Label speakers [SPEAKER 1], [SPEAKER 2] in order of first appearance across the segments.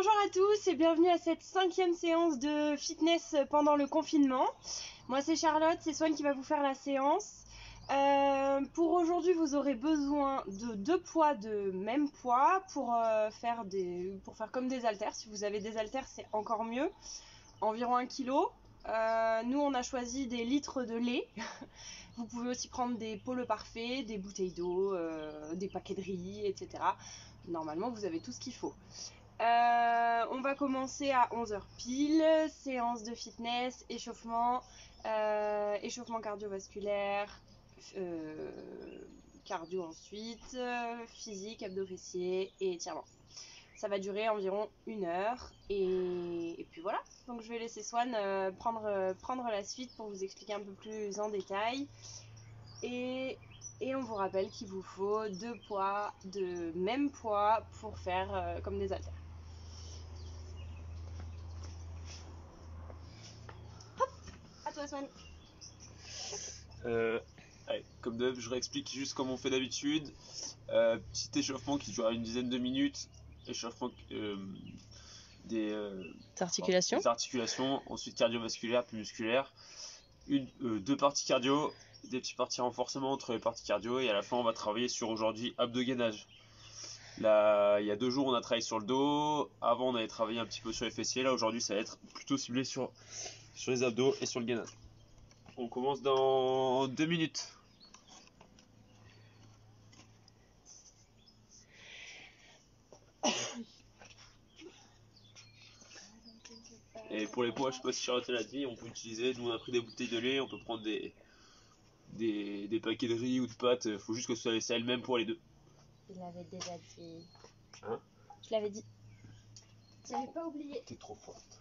[SPEAKER 1] Bonjour à tous et bienvenue à cette 5e séance de fitness pendant le confinement. Moi c'est Charlotte, c'est Swan qui va vous faire la séance. Pour aujourd'hui vous aurez besoin de 2 poids de même poids pour faire comme des haltères. Si vous avez des haltères c'est encore mieux, environ 1 kg. Nous on a choisi des litres de lait. Vous pouvez aussi prendre des pots parfaits, des bouteilles d'eau, des paquets de riz, etc. Normalement vous avez tout ce qu'il faut. On va commencer à 11 h pile, séance de fitness, échauffement, échauffement cardiovasculaire, cardio ensuite, physique, abdos fessiers et étirement. Ça va durer environ 1 heure et puis voilà. Donc je vais laisser Swan prendre la suite pour vous expliquer un peu plus en détail. Et on vous rappelle qu'il vous faut 2 poids de même poids pour faire comme des haltères. À toi Swan.
[SPEAKER 2] Allez, comme d'hab, je réexplique juste comme on fait d'habitude. Petit échauffement qui dure une dizaine de minutes. Échauffement des articulations. Ensuite cardiovasculaire puis musculaire. 2 parties cardio, des petits parties renforcement entre les parties cardio. Et à la fin, on va travailler sur aujourd'hui abdos-gainage. Là, il y a 2 jours, on a travaillé sur le dos. Avant, on avait travaillé un petit peu sur les fessiers. Là, aujourd'hui, ça va être plutôt ciblé sur les abdos et sur le gainage. On commence dans 2 minutes. Et pour les poids, je sais pas si Charlotte l'a dit, on peut utiliser, nous on a pris des bouteilles de lait, on peut prendre des paquets de riz ou de pâtes, faut juste que ce soit le même pour les deux.
[SPEAKER 1] Je l'avais déjà dit.
[SPEAKER 2] Hein?
[SPEAKER 1] Je l'avais dit. J'avais pas oublié.
[SPEAKER 2] T'es trop forte.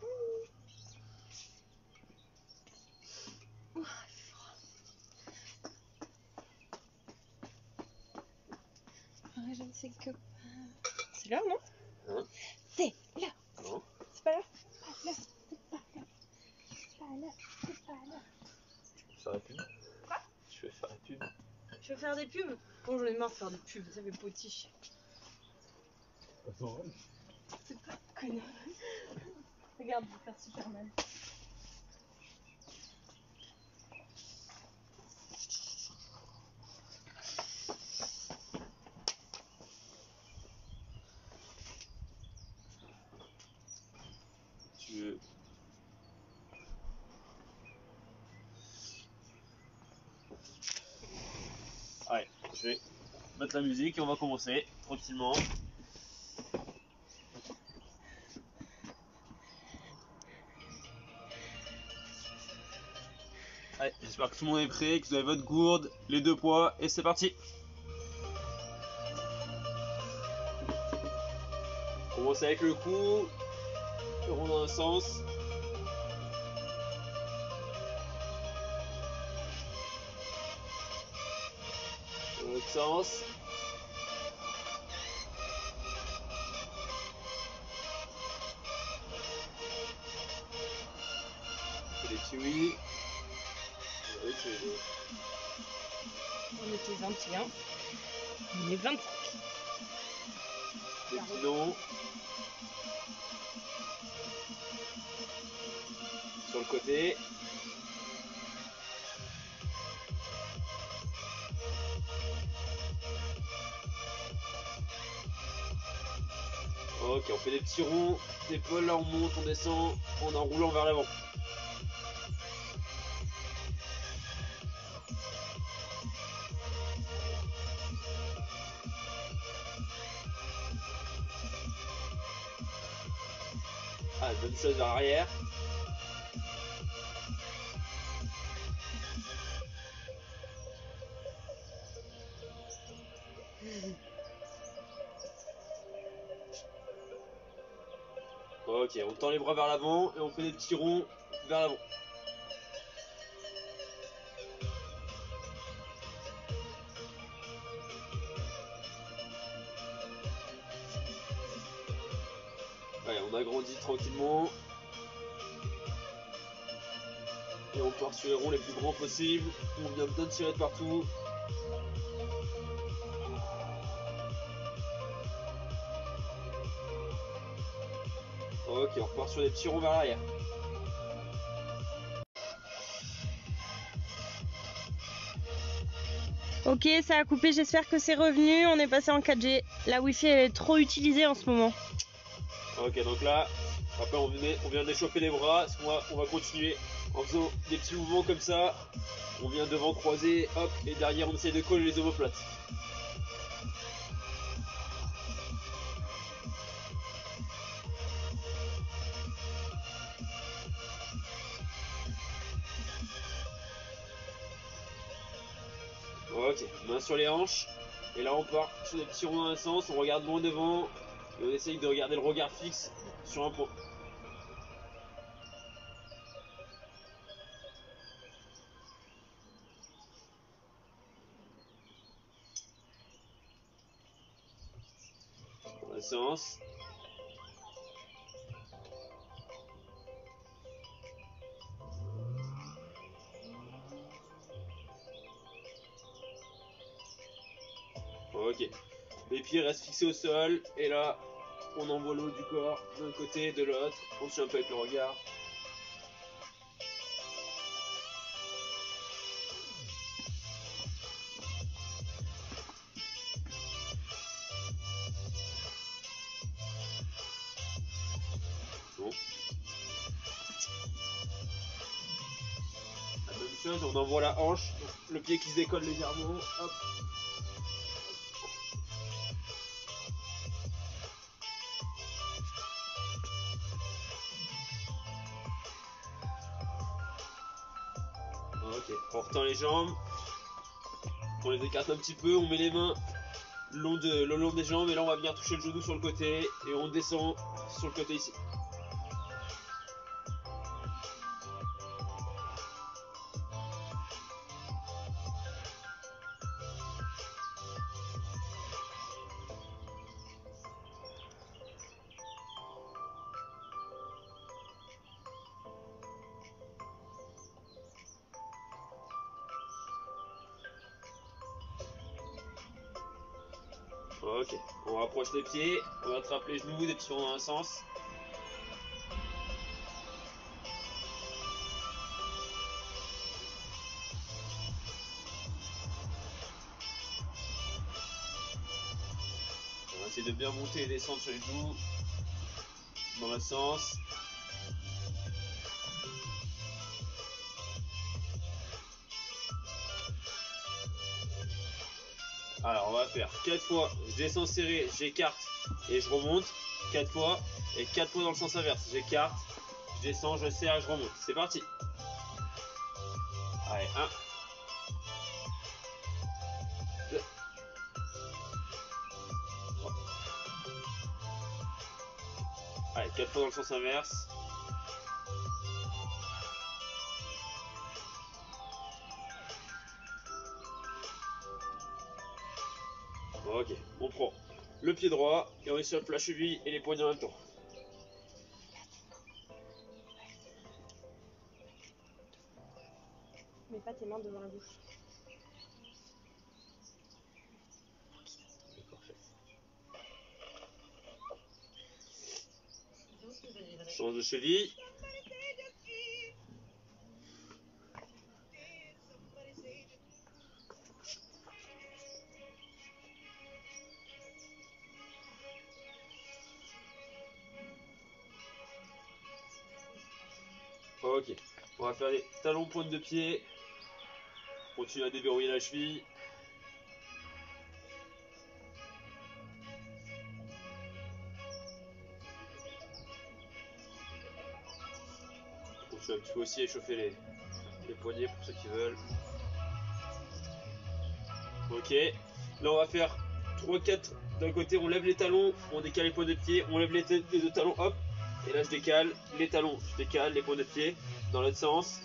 [SPEAKER 1] Je ne sais que... C'est l'heure, non?
[SPEAKER 2] Hein?
[SPEAKER 1] C'est l'heure.
[SPEAKER 2] Non.
[SPEAKER 1] C'est pas l'heure. C'est pas l'heure. C'est pas l'heure. C'est pas l'heure.
[SPEAKER 2] Tu veux faire la pub?
[SPEAKER 1] Quoi?
[SPEAKER 2] Tu veux faire la pub?
[SPEAKER 1] Je veux faire des pubs? Bon, j'en ai marre de faire des pubs, ça fait potiche.
[SPEAKER 2] Attends.
[SPEAKER 1] C'est pas connard. Regarde, je vais faire Superman.
[SPEAKER 2] Tu veux... Allez, je vais mettre la musique et on va commencer tranquillement. Allez, j'espère que tout le monde est prêt, que vous avez votre gourde, les 2 poids et c'est parti. Commencez avec le cou, le rond dans un sens. Dans l'autre sens. On fait des petits oui. Oui,
[SPEAKER 1] On était 21. On est 25.
[SPEAKER 2] des petits longs. Sur le côté. Ok, on fait des petits ronds d'épaule, là on monte, on descend, en enroulant vers l'avant. Ah, bonne chose vers l'arrière. Ok, on tend les bras vers l'avant et on fait des petits ronds vers l'avant. Allez, on agrandit tranquillement. Et on part sur les ronds les plus grands possibles. On vient bien tirer de partout. Ok, on repart sur des petits ronds vers l'arrière.
[SPEAKER 1] Ok, ça a coupé, j'espère que c'est revenu. On est passé en 4G. La Wi-Fi elle est trop utilisée en ce moment.
[SPEAKER 2] Ok, donc là, après on vient d'échauffer les bras. On va continuer en faisant des petits mouvements comme ça. On vient devant croiser, hop, et derrière on essaie de coller les omoplates. Ok, main sur les hanches. Et là on part sur des petits ronds dans un sens, on regarde loin devant. Et on essaye de regarder le regard fixe sur un point. Pour la séance. Ok. Les pieds restent fixés au sol. Et là, on envoie l'eau du corps d'un côté et de l'autre. On suit un peu avec le regard. Bon. La même chose, on envoie la hanche. Le pied qui se décolle légèrement. Hop. Ok, on retend les jambes, on les écarte un petit peu, on met les mains le long des jambes et là on va venir toucher le genou sur le côté et on descend sur le côté ici. Ok, on rapproche les pieds, on attrape les genoux, des petits ronds dans un sens. On va essayer de bien monter et descendre sur les genoux dans le sens. Alors on va faire 4 fois, je descends serré, j'écarte et je remonte. 4 fois et 4 fois dans le sens inverse. J'écarte, je descends, je serre et je remonte. C'est parti. Allez, 1, 2, 3. Allez, 4 fois dans le sens inverse. Ok, on prend le pied droit et on échauffe la cheville et les poignets en même temps.
[SPEAKER 1] Mets pas tes mains devant la bouche.
[SPEAKER 2] Change de cheville. Ok, on va faire des talons pointe de pied. Continue à déverrouiller la cheville. Continue un petit peu aussi à échauffer les poignets pour ceux qui veulent. Ok, là on va faire 3-4 d'un côté, on lève les talons, on décale les pointes de pied, on lève les deux talons, hop, et là je décale les talons, je décale les pointes de pied dans l'autre sens.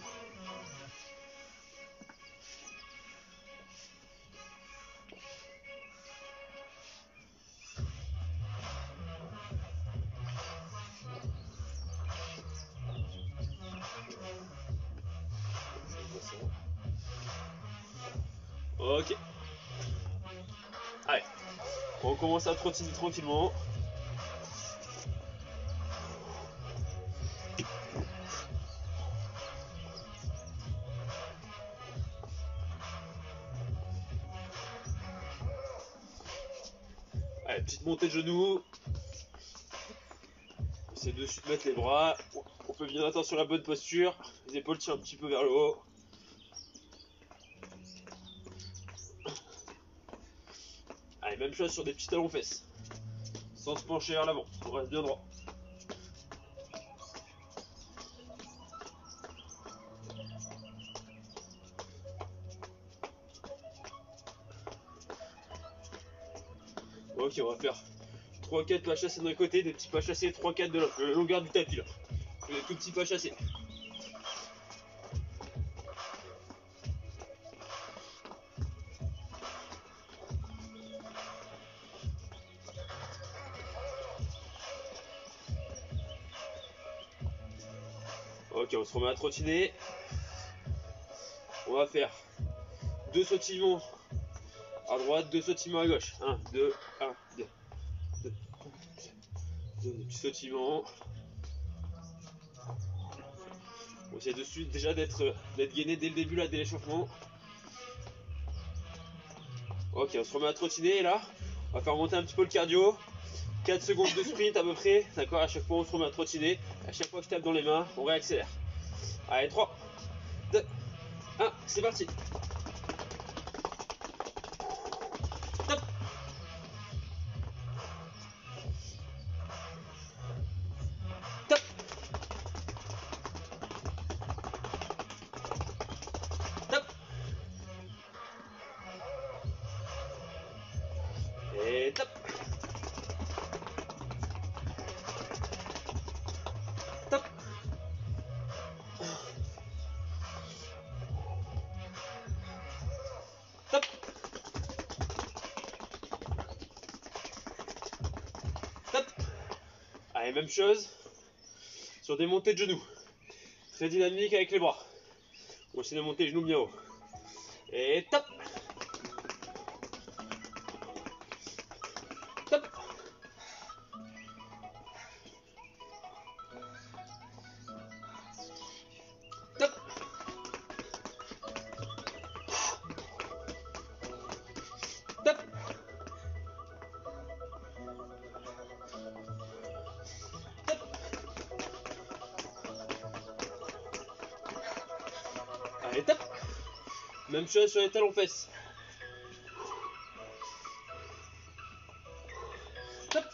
[SPEAKER 2] Ok, allez, on commence à trottiner tranquillement. Allez, petite montée de genoux. Essayez de suite mettre les bras. On peut bien attendre sur la bonne posture. Les épaules tirent un petit peu vers le haut. Allez, même chose sur des petits talons fesses. Sans se pencher vers l'avant. On reste bien droit. Ok, on va faire 3-4 pas chassés d'un côté, des petits pas chassés, 3-4 de l'autre, la longueur du tapis là. Des tout petits pas chassés. Ok, on se remet à trottiner. On va faire 2 sautillements à droite, 2 sautillements à gauche. 1, 2, 1, 2. 2 petits sautillements. On essaie de suite déjà d'être gainé dès le début là, dès l'échauffement. Ok, on se remet à trottiner et là, on va faire monter un petit peu le cardio. 4 secondes de sprint à peu près, d'accord, à chaque fois on se remet à trottiner. À chaque fois que je tape dans les mains, on réaccélère. Allez, 3, 2, 1, c'est parti. Top. Top. Top. Et top. Top. Top. Top. Allez, même chose sur des montées de genoux. Très dynamique avec les bras. On essaie de monter les genoux bien haut. Et top. Top. Top. Top. Allez, top. Même chose sur les talons fesses. Top.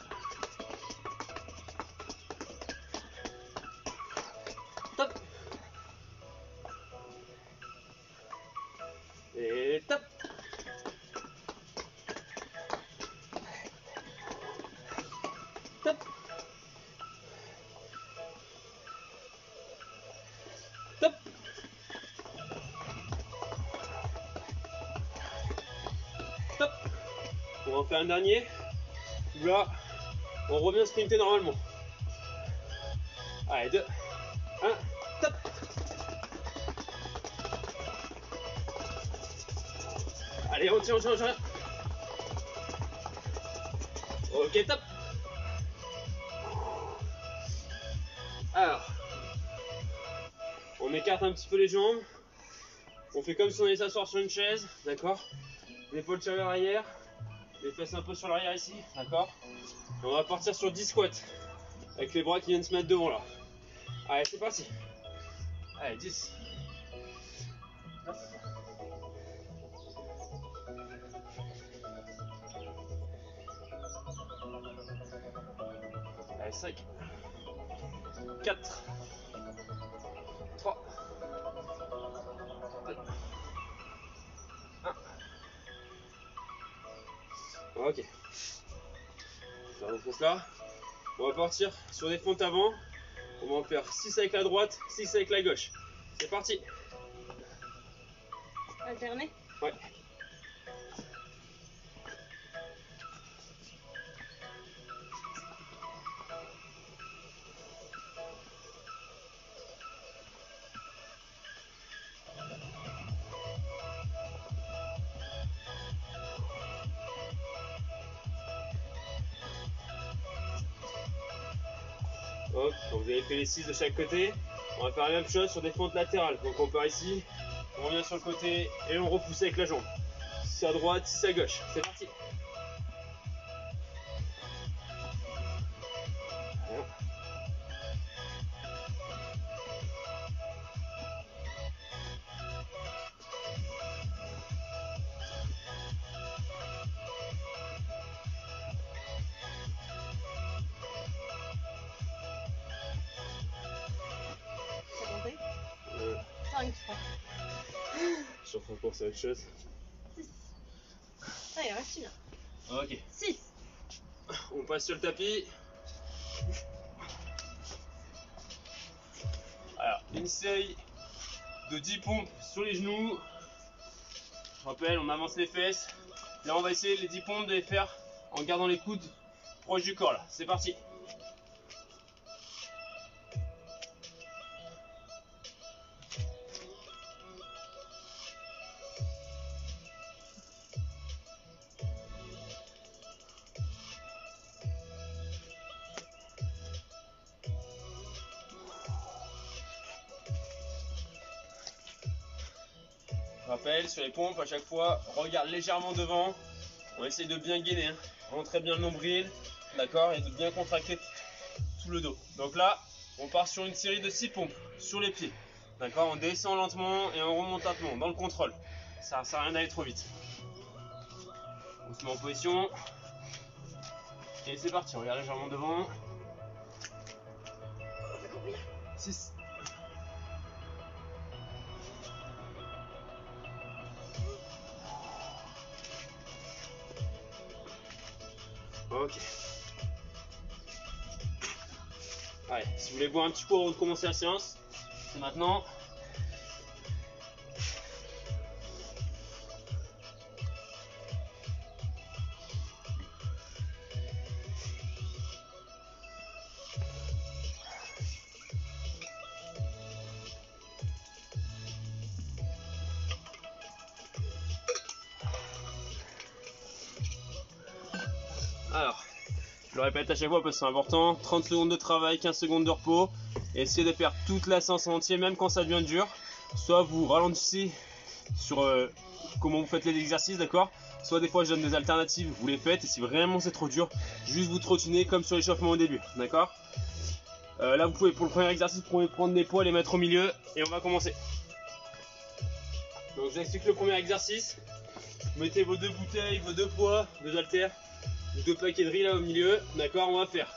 [SPEAKER 2] Top. Et top. Top. Top. Top. On va en faire un dernier. Là, on revient sprinter normalement. Allez, 2, 1, top. Allez, on tient. Ok, top. Alors, on écarte un petit peu les jambes. On fait comme si on allait s'asseoir sur une chaise, d'accord? L'épaule tirée vers l'arrière, les fesses un peu sur l'arrière ici, d'accord? On va partir sur 10 squats, avec les bras qui viennent se mettre devant là. Allez, c'est parti. Allez, 10. 9. Allez, 5. 4. 3. 2. 1. Ok. On là. On va partir sur des fentes avant. On va en faire 6 avec la droite, 6 avec la gauche. C'est parti.
[SPEAKER 1] Alterner?
[SPEAKER 2] Ouais. Hop, donc vous avez fait les 6 de chaque côté. On va faire la même chose sur des fentes latérales. Donc on part ici, on revient sur le côté et on repousse avec la jambe. 6 à droite, 6 à gauche. C'est parti.
[SPEAKER 1] T'as compté 5, je crois.
[SPEAKER 2] Je suis en train de penser à autre chose.
[SPEAKER 1] 6. Ah, il reste bien.
[SPEAKER 2] Ok.
[SPEAKER 1] 6.
[SPEAKER 2] On passe sur le tapis. Alors, une série de 10 pompes sur les genoux. Je rappelle, on avance les fesses. Là, on va essayer les 10 pompes de les faire en gardant les coudes proches du corps. Là, c'est parti. Rappel, sur les pompes, à chaque fois, regarde légèrement devant. On essaye de bien gainer, hein. Rentrer bien le nombril, d'accord, et de bien contracter tout le dos. Donc là, on part sur une série de 6 pompes sur les pieds. D'accord, on descend lentement et on remonte lentement dans le contrôle. Ça sert à rien d'aller trop vite. On se met en position. Et c'est parti, on regarde légèrement devant. 6. Ok. Allez, si vous voulez boire un petit coup avant de commencer la séance, c'est maintenant. Alors, je le répète à chaque fois parce que c'est important, 30 secondes de travail, 15 secondes de repos, et essayez de faire toute la séance en entier, même quand ça devient dur. Soit vous ralentissez sur comment vous faites les exercices, d'accord? Soit des fois je donne des alternatives, vous les faites, et si vraiment c'est trop dur, juste vous trottinez comme sur l'échauffement au début, d'accord? Là vous pouvez, pour le premier exercice, vous pouvez prendre des poids, les mettre au milieu, et on va commencer. Donc je vous explique le premier exercice. Vous mettez vos 2 bouteilles, vos 2 poids, 2 haltères, 2 paquets de riz là au milieu, d'accord? On va faire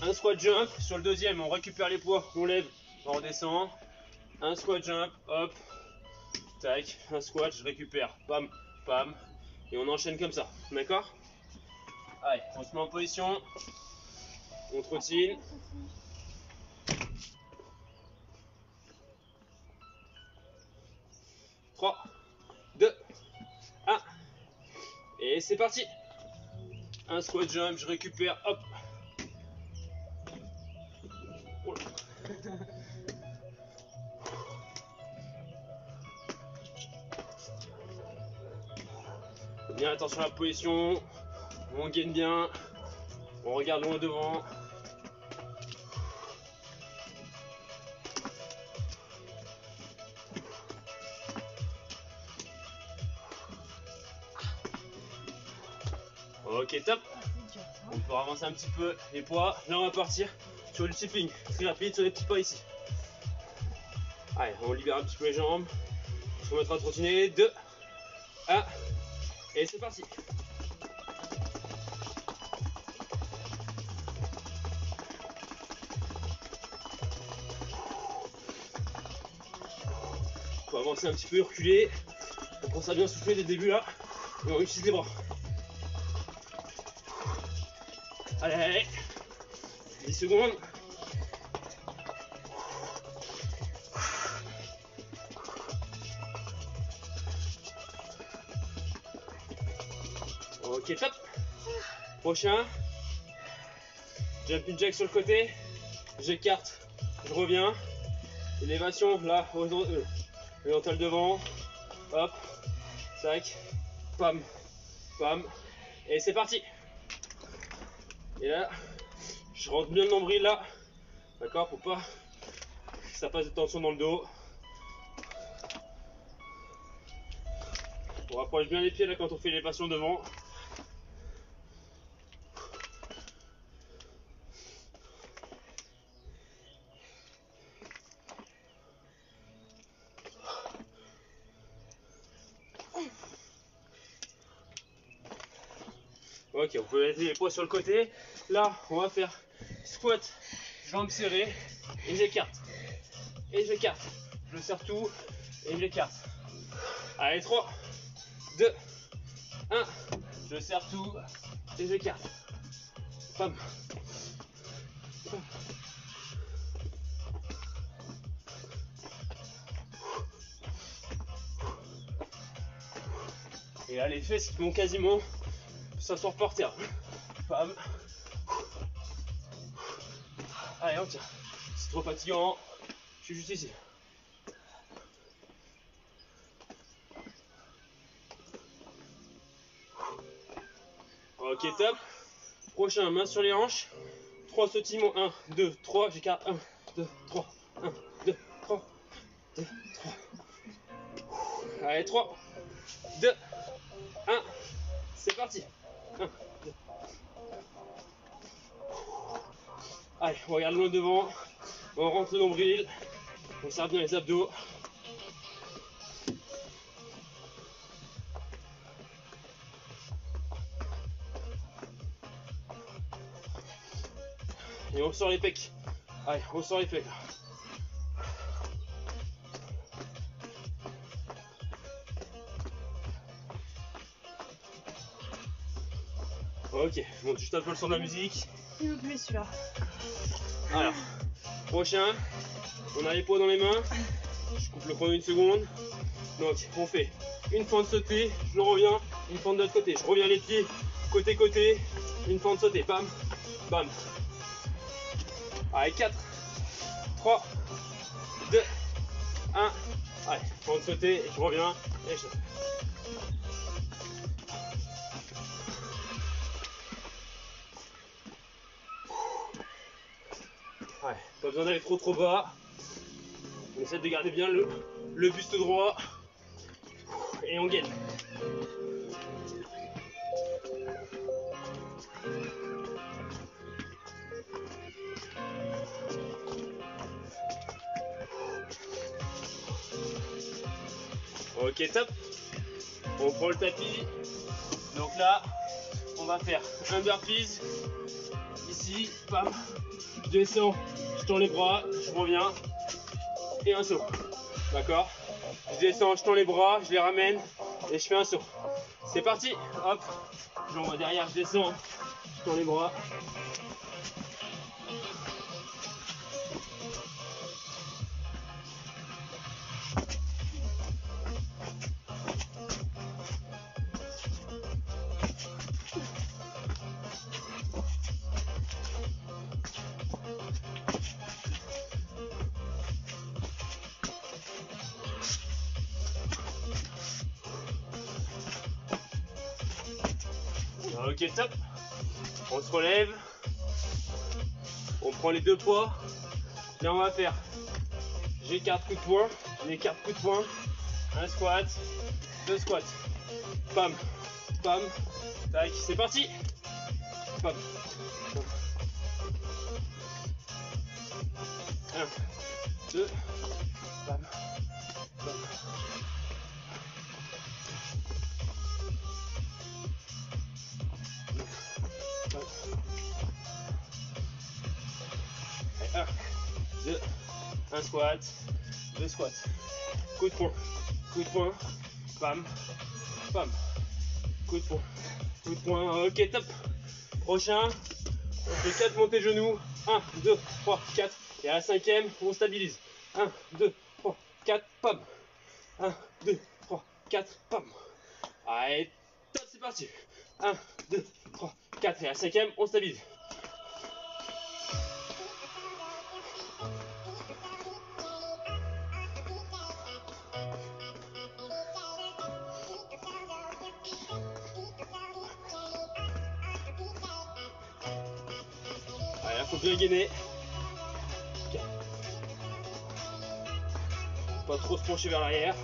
[SPEAKER 2] un squat jump. Sur le deuxième, on récupère les poids, on lève, on redescend. Un squat jump, hop, tac, un squat, je récupère, pam, pam, et on enchaîne comme ça, d'accord? Allez, on se met en position, on trottine. Trois, 2, 1, et c'est parti. Un squat jump, je récupère, hop. Oh là. Bien attention à la position, on gaine bien, on regarde loin devant. Ok, top. On peut avancer un petit peu les poids. Là, on va partir sur du tipping très rapide sur les petits pas ici. Allez, on libère un petit peu les jambes. On se remettra à trottiner. 2, 1, et c'est parti. On peut avancer un petit peu, reculer. On pense à bien souffler dès le début là. Et on utilise les bras. Allez, allez. 10 secondes. Ok, top. Prochain. Jumping jack sur le côté. J'écarte. Je reviens. Élévation là, horizontale devant. Hop. Tac. Pam. Pam. Et c'est parti. Et là, je rentre bien le nombril là. D'accord, pour pas que ça passe de tension dans le dos. On rapproche bien les pieds là quand on fait l'élévation devant. Ok, vous pouvez mettre les poids sur le côté. Là, on va faire squat, jambes serrées, et j'écarte. Et j'écarte. Je serre tout, et j'écarte. Allez, 3, 2, 1. Je serre tout, et j'écarte. Bam. Bam. Et là, les fesses qui vont quasiment s'asseoir par terre. Bam. Allez, on tient. C'est trop fatigant. Je suis juste ici. Ok, top. Prochain, main sur les hanches. 3 sautillements. 1, 2, 3. J'écarte. 1, 2, 3. 1, 2, 3. 2, 3. Allez, 3, 2, 1. C'est parti. 1, 2. Allez, on regarde loin devant. On rentre le nombril. On serre bien les abdos. Et on sort les pecs. Allez, on sort les pecs. Ok, je monte juste un peu le son de la musique.
[SPEAKER 1] Il me plaît celui-là.
[SPEAKER 2] Alors, prochain, on a les poids dans les mains. Je coupe le chrono une seconde. Donc, on fait une fente sautée, je reviens, une fente de l'autre côté. Je reviens les pieds, côté, une fente sautée, bam, bam. Allez, 4, 3, 2, 1. Allez, fente sautée, je reviens et je saute. Ouais, pas besoin d'aller trop bas. On essaie de garder bien le buste droit. Et on gaine. Ok, top. On prend le tapis. Donc là, on va faire un burpees. Ici, bam. Je descends, je tends les bras, je reviens. Et un saut. D'accord? Je descends, je tends les bras, je les ramène et je fais un saut. C'est parti. Hop. Jambe derrière, je descends, je tends les bras. Ok, top. On se relève. On prend les deux poids. Là, on va faire. J'écarte coup de poing. J'écarte coup de poing. Un squat. Deux squats. Pam. Pam. Tac. C'est parti. Pam. Pam. 1, 2. Pam. Pam. Et 1, 2, un squat, deux squats, coup de poing, pam, pam, coup de poing, ok top. Prochain, on fait 4 montées genoux, 1, 2, 3, 4, et à la cinquième, on stabilise, 1, 2, 3, 4, pam, 1, 2, 3, 4, pam. Allez, top, c'est parti, 1, 2, 3, 4, et à la cinquième, on stabilise. Allez, là, faut bien gainer. Okay. Pas trop se pencher vers l'arrière.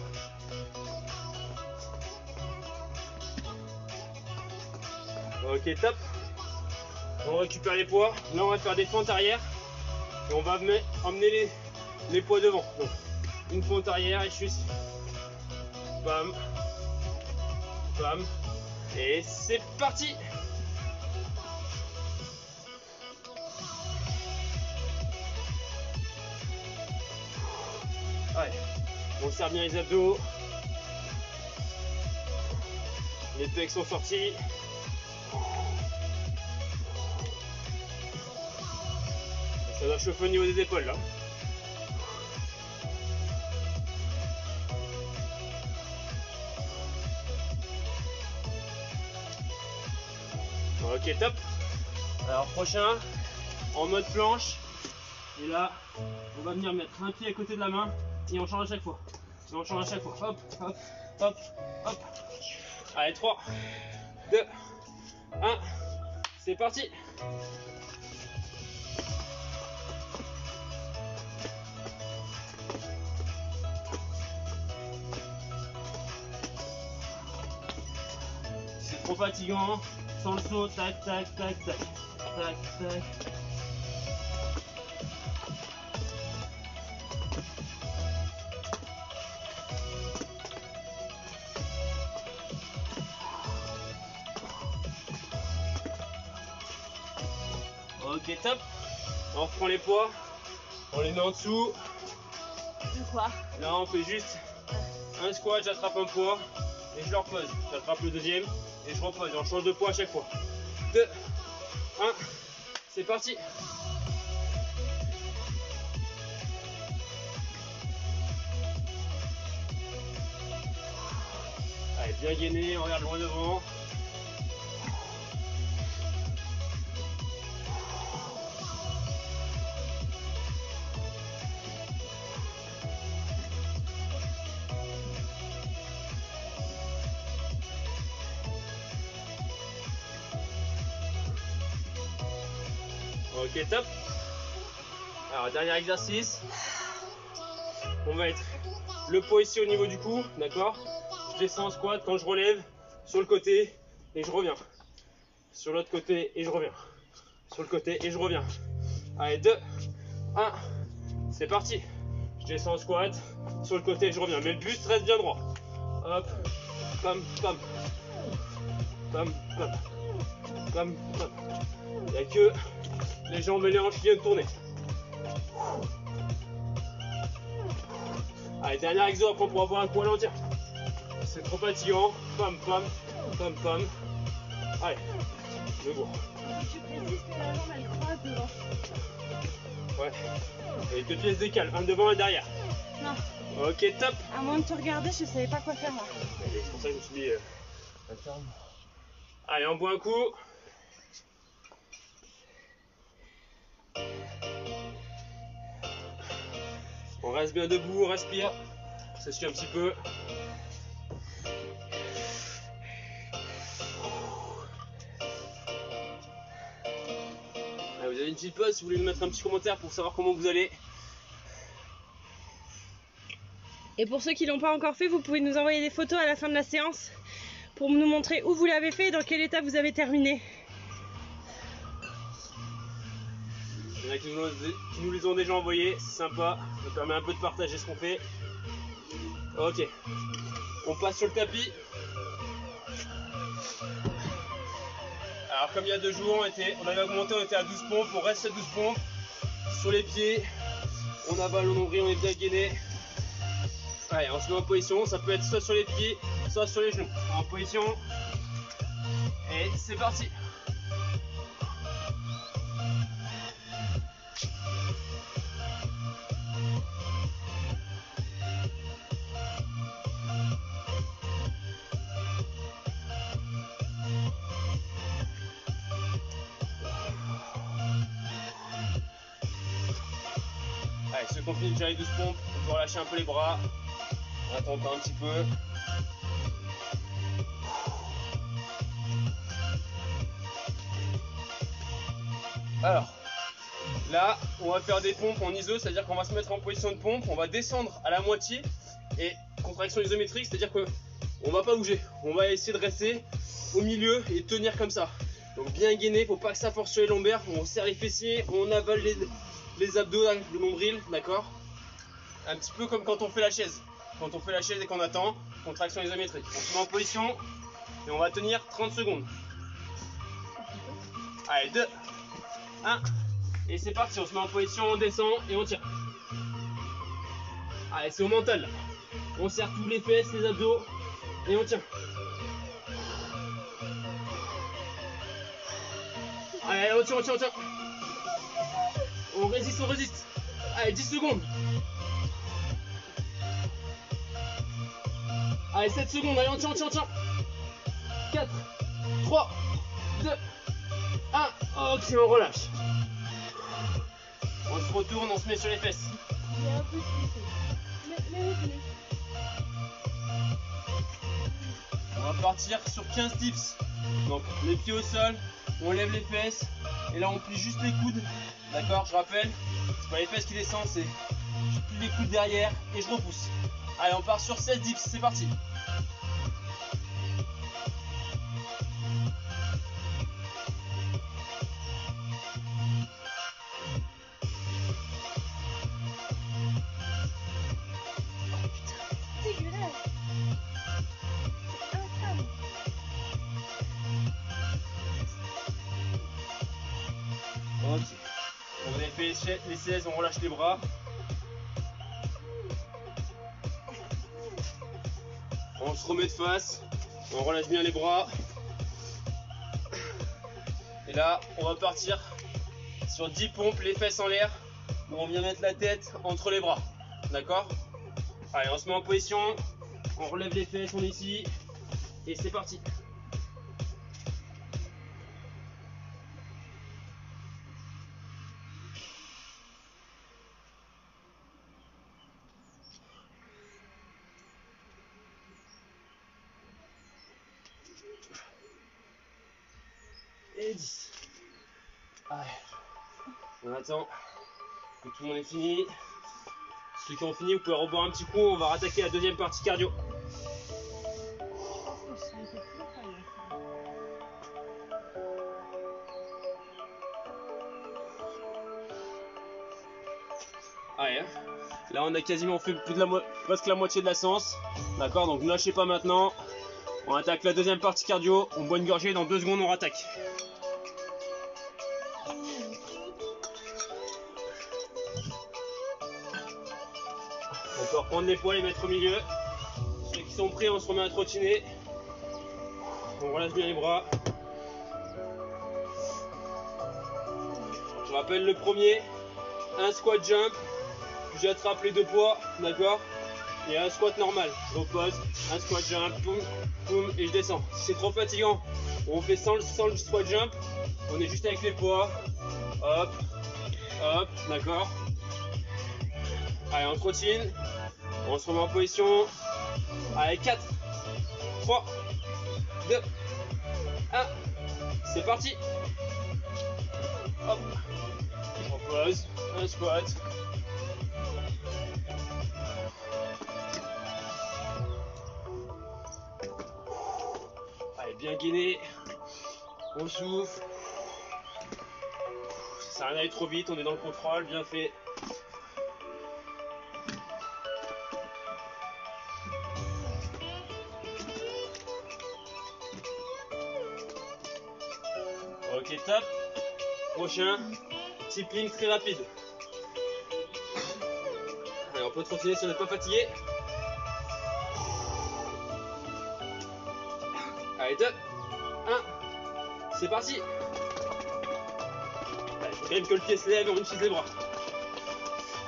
[SPEAKER 2] Ok, top. On récupère les poids. Là, on va faire des fentes arrière. Et on va emmener les poids devant. Donc, une fente arrière et je suis ici. Bam. Bam. Et c'est parti.
[SPEAKER 3] On serre bien les abdos. Les pecs sont sortis. Ça doit chauffer au niveau des épaules là. Ok, top. Alors prochain, en mode planche. Et là, on va venir mettre un pied à côté de la main et on change à chaque fois. Et on change à chaque fois. Hop, hop, hop, hop. Allez, 3, 2, 1. C'est parti. C'est trop fatigant. Sans le saut, tac, tac, tac, tac, tac, tac. Ok, top. On reprend les poids, on les met en dessous.
[SPEAKER 1] De quoi?
[SPEAKER 3] Là, on fait juste un squat, j'attrape un poids et je le repose. J'attrape le deuxième et je repose. On change de poids à chaque fois. 2, 1, c'est parti. Allez, bien gainé, on regarde loin devant. Ok, top. Alors, dernier exercice. On va être le poids ici au niveau du cou, d'accord? Je descends en squat quand je relève sur le côté et je reviens. Sur l'autre côté et je reviens. Sur le côté et je reviens. Allez, 2, 1, c'est parti. Je descends en squat sur le côté et je reviens. Mais le buste reste bien droit. Hop, pam, pam. Pam, pam. Pam, pam. Il n'y a que les jambes et les hanches qui viennent tourner. Allez, dernier exo, après on pourra avoir un poil entier. C'est trop fatigant. Pam, pam, pam, pam. Allez, debout.
[SPEAKER 1] Tu précises que la jambe elle croise devant.
[SPEAKER 3] Ouais. Et deux pièces décalent, un devant et derrière.
[SPEAKER 1] Non.
[SPEAKER 3] Ok, top.
[SPEAKER 1] À moins de te regarder, je savais pas quoi faire là.
[SPEAKER 3] C'est pour ça que je me suis dit. Allez, on boit un coup. On reste bien debout, on respire. On s'essuie un petit peu. Allez, vous avez une petite pause si vous voulez nous mettre un petit commentaire pour savoir comment vous allez.
[SPEAKER 1] Et pour ceux qui l'ont pas encore fait, vous pouvez nous envoyer des photos à la fin de la séance pour nous montrer où vous l'avez fait et dans quel état vous avez terminé.
[SPEAKER 3] Il y en a qui nous les ont déjà envoyés, c'est sympa, ça nous permet un peu de partager ce qu'on fait. Ok, on passe sur le tapis. Alors comme il y a 2 jours, on avait augmenté, on était à 12 pompes, on reste à 12 pompes. Sur les pieds, on avale le nombril, on est bien gainé. Allez, on se met en position, ça peut être soit sur les pieds, soit sur les genoux. En position, et c'est parti. Allez, ceux qui ont fini déjà les 12 pompes, on peut relâcher un peu les bras. On attend encore un petit peu. Alors, là, on va faire des pompes en iso, c'est-à-dire qu'on va se mettre en position de pompe, on va descendre à la moitié et contraction isométrique, c'est-à-dire qu'on va pas bouger. On va essayer de rester au milieu et tenir comme ça. Donc bien gainé, faut pas que ça force sur les lombaires. On serre les fessiers, on avale les abdos avec le nombril, d'accord? Un petit peu comme quand on fait la chaise. Quand on fait la chaise et qu'on attend, contraction isométrique. On se met en position et on va tenir 30 secondes. Allez, 2, 1, et c'est parti. On se met en position, on descend et on tire. Allez, c'est au mental là. On serre tous les fesses, les abdos. Et on tient. Allez, on tient, on tient, on tient. On résiste, on résiste. Allez, 10 secondes. Allez, 7 secondes. Allez, on tient, on tient, on tient. 4, 3, 2, 1. Ok, on relâche. On se retourne, on se met sur les fesses.
[SPEAKER 1] Il est un peu stressé. Mais
[SPEAKER 3] On va partir sur 15 dips. Donc les pieds au sol, on lève les fesses et là on plie juste les coudes. D'accord, je rappelle, c'est pas les fesses qui descendent, c'est je plie les coudes derrière et je repousse. Allez, on part sur 16 dips, c'est parti.
[SPEAKER 1] dégueulasse. C'est infâme.
[SPEAKER 3] Ok. On a fait les 16, on relâche les bras. On se remet de face. On relâche bien les bras. Et là, on va partir sur 10 pompes, les fesses en l'air, où on vient mettre la tête entre les bras. D'accord? Allez, on se met en position. On relève les fesses, on est ici. Et c'est parti. Et 10. Allez. On attend que tout le monde ait fini. Ceux qui ont fini, vous pouvez reboire un petit coup. On va rattaquer la deuxième partie cardio. Allez, hein. Là on a quasiment fait plus de presque la moitié de la séance. D'accord, donc ne lâchez pas maintenant. On attaque la deuxième partie cardio. On boit une gorgée, dans 2 secondes on rattaque. On peut reprendre les poids, les mettre au milieu. Ceux qui sont prêts, on se remet à trottiner. On relâche bien les bras. Je rappelle le premier, un squat jump. J'attrape les 2 poids, d'accord? Et un squat normal. Je repose, un squat jump, boum, boum, et je descends. Si c'est trop fatigant, on fait sans le squat jump. On est juste avec les poids. Hop, hop, d'accord? Allez, on trottine. On se remet en position. Allez, 4, 3, 2, 1. C'est parti. Hop. Je repose. Un squat. Allez, bien gainé. On souffle. Ça sert à rien d'aller trop vite. On est dans le contrôle. Bien fait. Ok, top. Prochain, tip link très rapide. Allez, on peut continuer si on n'est pas fatigué. Allez, 2, 1, c'est parti. Allez, faut quand même que le pied se lève et on utilise les bras.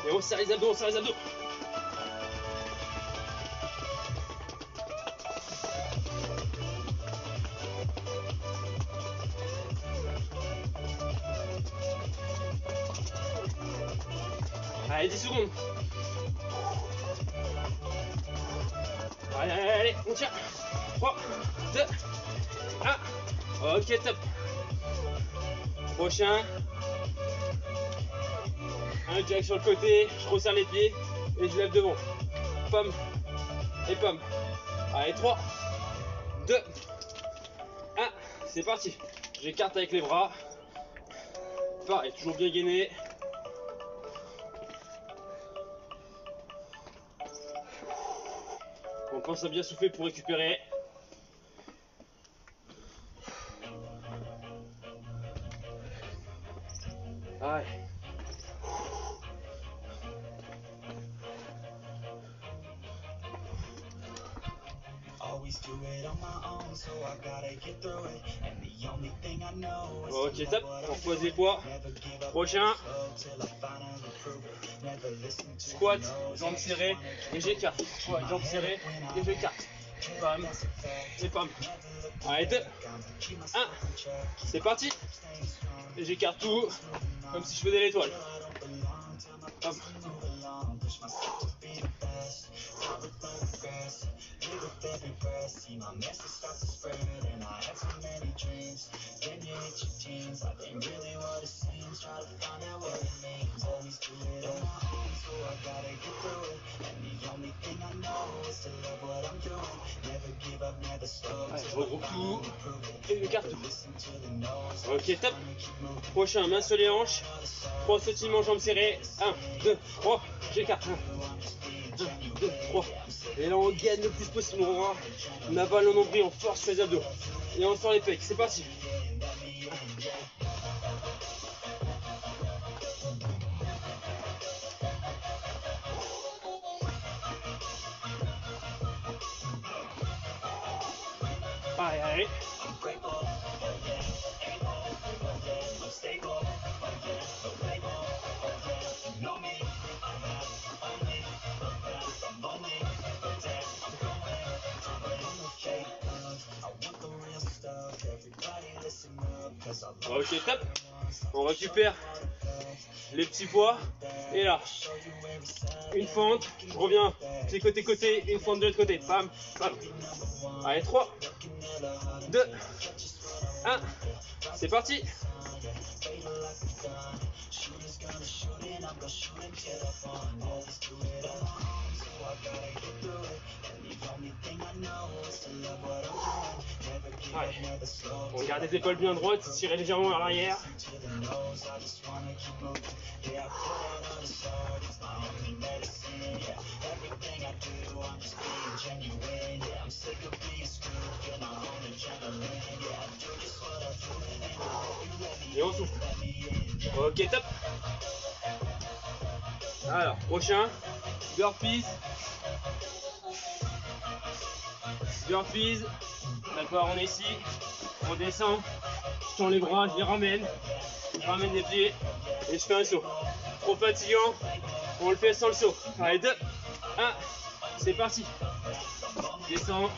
[SPEAKER 3] Et on serre les abdos, on serre les abdos. Allez, 10 secondes. Allez, allez, allez, on tient. 3, 2, 1. Ok, top. Prochain. Un jack sur le côté. Je resserre les pieds et je lève devant. Pomme et pomme. Allez, 3, 2, 1. C'est parti. J'écarte avec les bras. Pareil, toujours bien gainé. On pense à bien souffler pour récupérer. Allez. Ok, top. On repose les poids. Prochain. Squat, jambes serrées et j'écarte. Squat, jambes serrées et j'écarte. Bam. Et bam. Allez, 2. 1. C'est parti. Et j'écarte tout comme si je faisais l'étoile. Hop. Allez, je regroupe tout et j'écarte tout. Ok, top. Prochain, main sur les hanches. 3 sautillements, jambes serrées. 1, 2, 3. J'écarte. 1, 2, 3. Et là, on gagne le plus possible. On avale le nombril, on force sur les abdos. Et on sort les pecs. C'est parti. Allez, allez. Ok, top. On récupère les petits poids. Et là, une fente. Je reviens. Pied côté, une fente de l'autre côté. Bam, bam. Allez, 3, 2, 1. C'est parti. Allez. On garde les épaules bien droites, tirez légèrement vers l'arrière. Et on souffle. Ok, top. Alors, prochain, burpees. Burpees. D'accord, on est ici. On descend. Je tends les bras, je les ramène. Je ramène les pieds et je fais un saut. Trop fatigant, on le fait sans le saut. Allez, 2, 1, c'est parti. Descends.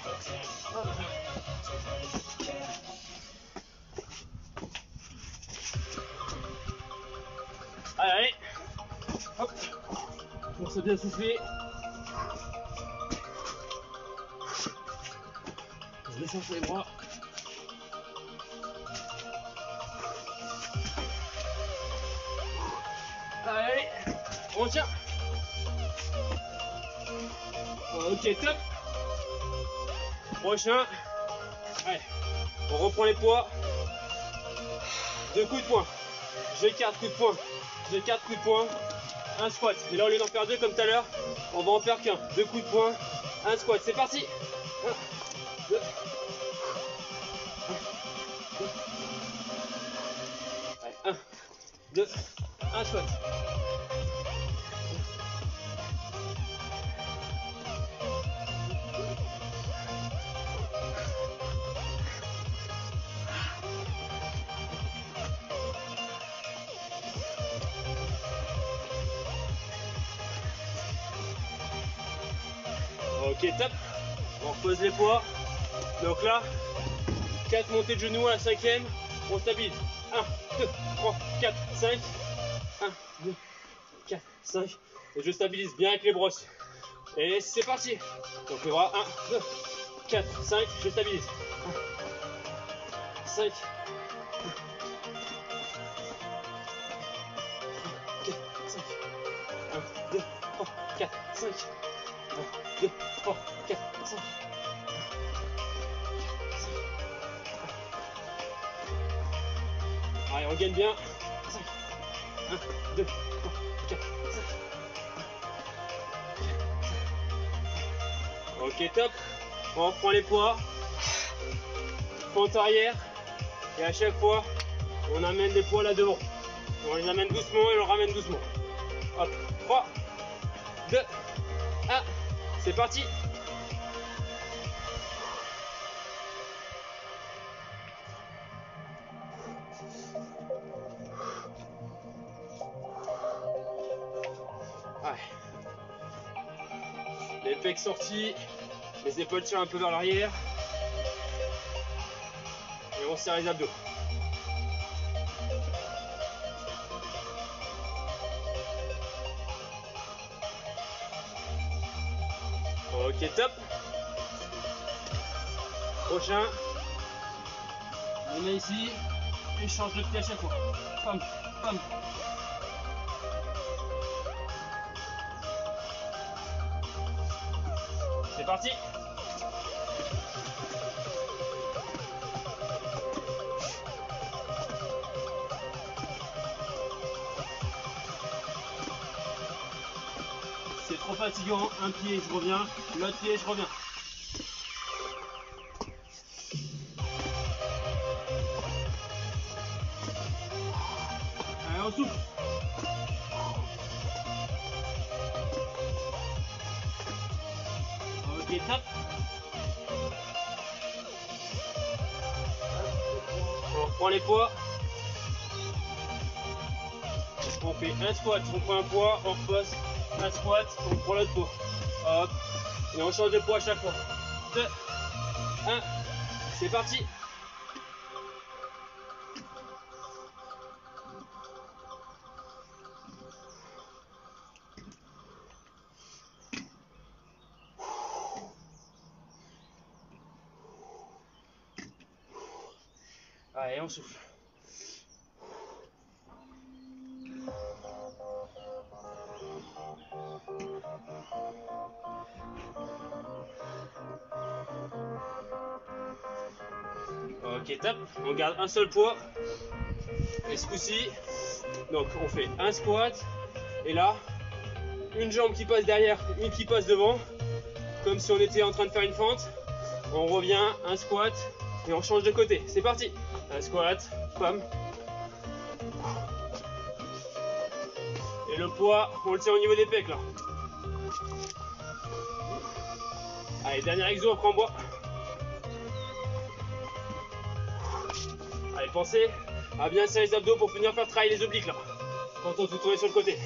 [SPEAKER 3] Allez, allez. Hop. Pour se bien souffler. Je descends sur les bras. Allez, on tient. Ok, top. Prochain. Allez, on reprend les poids. 2 coups de poing. J'écarte coup de poing. J'écarte coup de poing. Un squat. Et là, au lieu d'en faire 2 comme tout à l'heure, on va en faire qu'un. 2 coups de poing. Un squat. C'est parti. 1, 2. Allez, 1, 2, 1 squat. Ok, top. On repose les poids. Donc là, 4 montées de genoux à la 5e. On stabilise. 1, 2, 3, 4, 5. 1, 2, 4, 5. Et je stabilise bien avec les brosses. Et c'est parti. Donc les bras. 1, 2, 4, 5. Je stabilise. 1, 5. 4, 5. 1, 2, 3, 4, 5. 1, 2, 3, 4, 5. Allez, on gagne bien. 5. 1, 2, 3, 4, 5. Ok, top. On reprend les poids. Fente arrière. Et à chaque fois, on amène les poids là devant. On les amène doucement et on les ramène doucement. Hop. 3, 2, 1. C'est parti. Ouais. Les pecs sortis, les épaules tirent un peu vers l'arrière. Et on serre les abdos. Ok, top. Prochain. On est ici. Et je change de pied à chaque fois. Pam, pam. C'est parti. C'est trop fatigant. Un pied, je reviens. L'autre pied, je reviens. Allez, on souffle. Ok, top. On reprend les poids. On fait un squat, on prend un poids, on repose. Un squat, on prend l'autre poids. Hop. Et on change de poids à chaque fois. 2, 1. C'est parti. Allez, on souffle. Ok, top. On garde un seul poids. Et ce coup-ci, donc on fait un squat. Et là, une jambe qui passe derrière, une qui passe devant. Comme si on était en train de faire une fente. On revient, un squat. Et on change de côté. C'est parti. Un squat, pam. Et le poids, on le tient au niveau des pecs là. Allez, dernier exo, après on boit. Allez, pensez à bien serrer les abdos pour venir faire travailler les obliques là. Quand on se tourne sur le côté.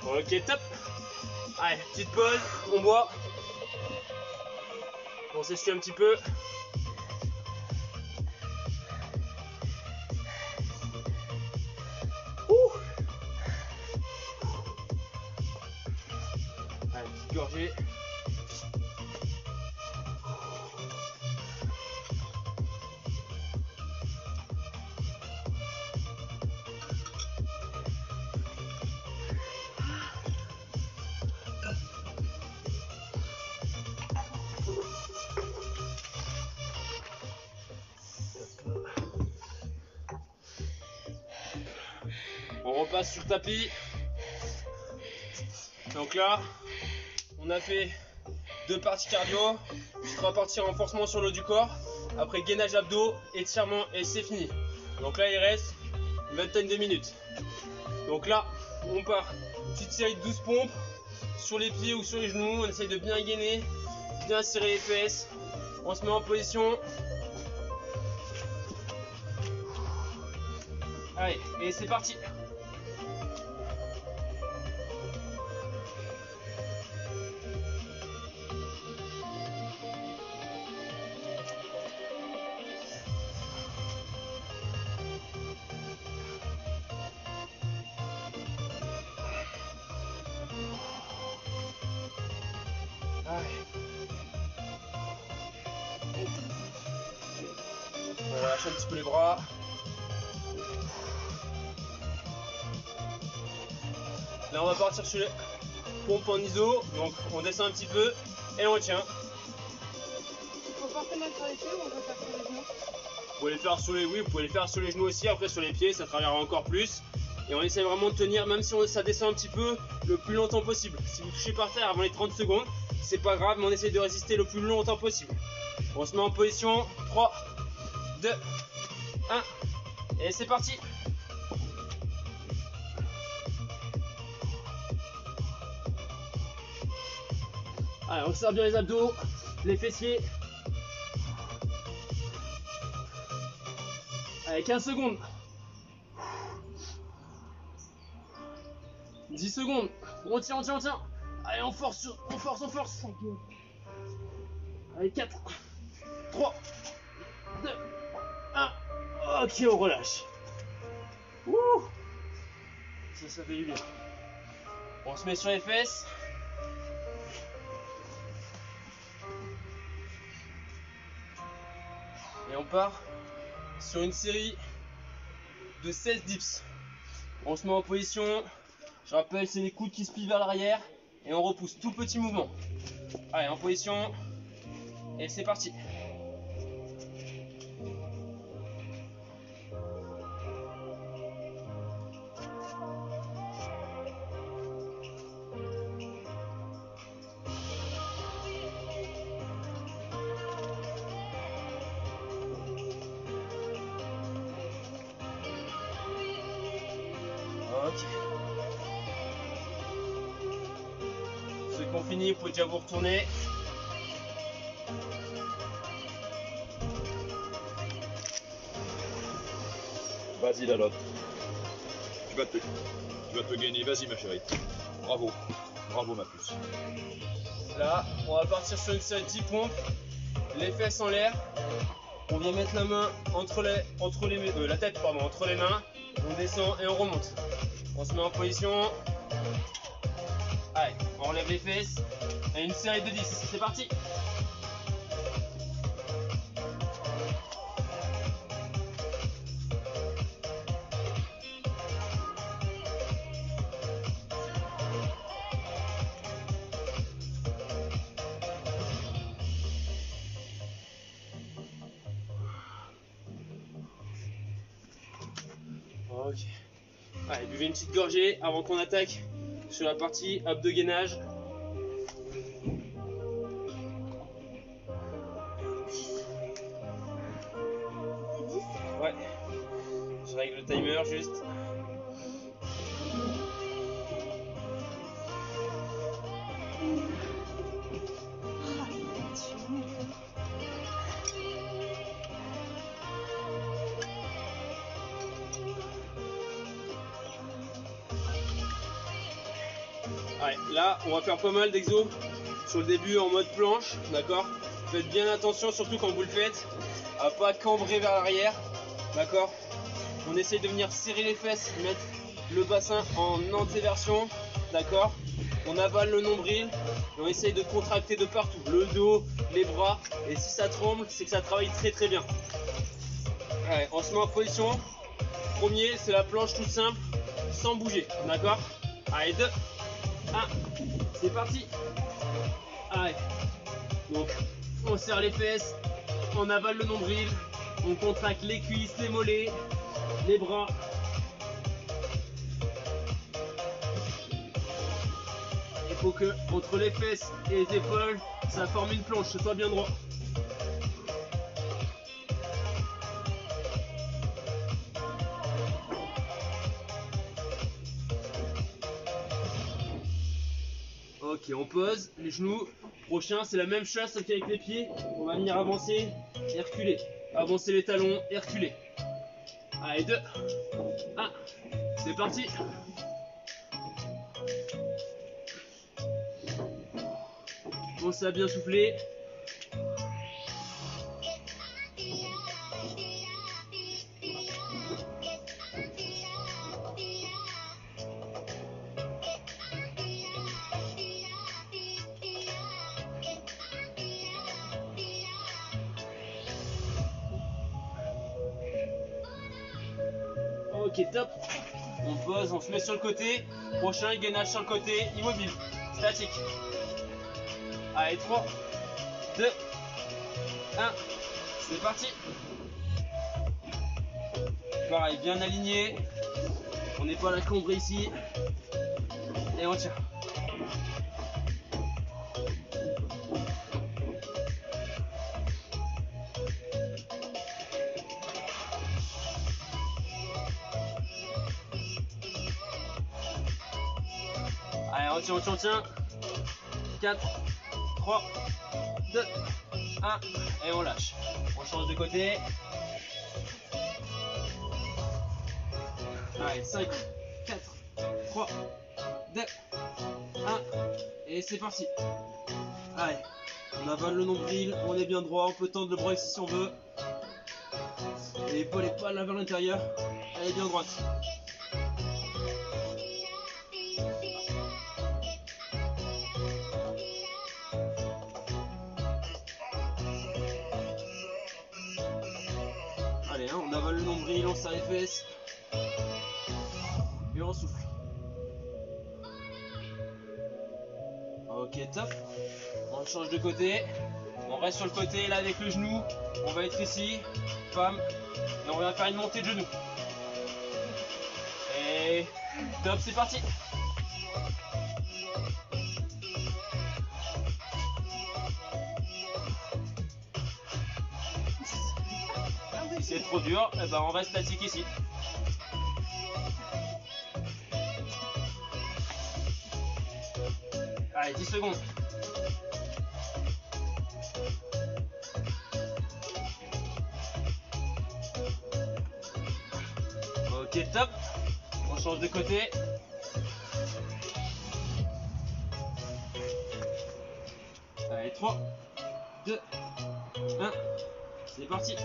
[SPEAKER 3] Ok, top. Allez, petite pause, on boit. On s'essuie un petit peu. Ouh. Allez, petite gorgée. On repasse sur le tapis. Donc là, on a fait 2 parties cardio, puis 3 parties renforcement sur le haut du corps. Après gainage abdos, étirement et c'est fini. Donc là, il reste une vingtaine de minutes. Donc là, on part. Petite série de 12 pompes sur les pieds ou sur les genoux. On essaye de bien gainer, bien serrer les fesses. On se met en position. Allez, et c'est parti. On relâche un petit peu les bras. Là on va partir sur les pompes en iso. Donc on descend un petit peu et on tient.
[SPEAKER 1] Il faut forcément sur les pieds ou on peut faire sur les genoux?
[SPEAKER 3] Vous pouvez les faire sur les, oui, vous pouvez les faire sur les genoux aussi. Après sur les pieds ça travaillera encore plus. Et on essaie vraiment de tenir, même si ça descend un petit peu, le plus longtemps possible. Si vous touchez par terre avant les 30 secondes, c'est pas grave, mais on essaie de résister le plus longtemps possible. On se met en position. 3, 2, 1. Et c'est parti. Allez, on serre bien les abdos, les fessiers. Allez, 15 secondes. 10 secondes. On tient, on tient, on tient. Allez, on force, on force, on force. Allez, 4, 3, 2, 1. Ok, on relâche. Ouh. Ça fait du bien. On se met sur les fesses. Et on part sur une série de 16 dips. On se met en position. Je rappelle, c'est les coudes qui se plient vers l'arrière. Et on repousse, tout petit mouvement. Allez, en position. Et c'est parti. Ok. Ceux qui ont fini, vous pouvez déjà vous retourner.
[SPEAKER 4] Vas-y la lotte. Tu vas te gagner, vas-y ma chérie. Bravo. Bravo ma puce.
[SPEAKER 3] Là, on va partir sur une série de 10 pompes. Les fesses en l'air. On vient mettre la main la tête entre les mains. On descend et on remonte. On se met en position. Allez, on relève les fesses. Et une série de 10. C'est parti. Ok. Allez, buvez une petite gorgée avant qu'on attaque sur la partie abdos-gainage. Ouais. Je règle le timer juste. Ouais, là, on va faire pas mal d'exos sur le début en mode planche, d'accord? Faites bien attention, surtout quand vous le faites, à pas cambrer vers l'arrière, d'accord? On essaye de venir serrer les fesses, mettre le bassin en antéversion, d'accord? On avale le nombril et on essaye de contracter de partout, le dos, les bras, et si ça tremble, c'est que ça travaille très très bien. Allez, on se met en position. Premier, c'est la planche toute simple, sans bouger, d'accord? Allez, 2, 1, c'est parti. Allez, donc on serre les fesses, on avale le nombril, on contracte les cuisses, les mollets, les bras. Il faut que entre les fesses et les épaules, ça forme une planche, ce soit bien droit. Ok, on pose les genoux. Prochain, c'est la même chose sauf qu'avec les pieds. On va venir avancer et reculer. Avancer les talons et reculer. Allez, 2, 1, c'est parti. Pensez à bien souffler. Ok, top. On pose, on se met sur le côté. Prochain, gainage sur le côté, immobile, statique. Allez, 3, 2, 1, c'est parti. Pareil, bien aligné. On n'est pas à la cambrée ici. Et on tient. Allez, on tient. 4, 3, 2, 1, et on lâche. On change de côté. Allez, 5, 4, 3, 2, 1. Et c'est parti. Allez, on avale le nombril, on est bien droit, on peut tendre le bras ici si on veut. Et l'épaule est pas là vers l'intérieur, elle est bien droite. Allez, hein, on avale le nombril, on serre les fesses. Et on souffle. Ok, top. On change de côté. On reste sur le côté là avec le genou. On va être ici. Pam. Et on va faire une montée de genou. Et top, c'est parti. Si c'est trop dur, eh ben on reste statique ici. Allez, 10 secondes. Ok, top. On change de côté. Allez, 3, 2, 1. C'est parti.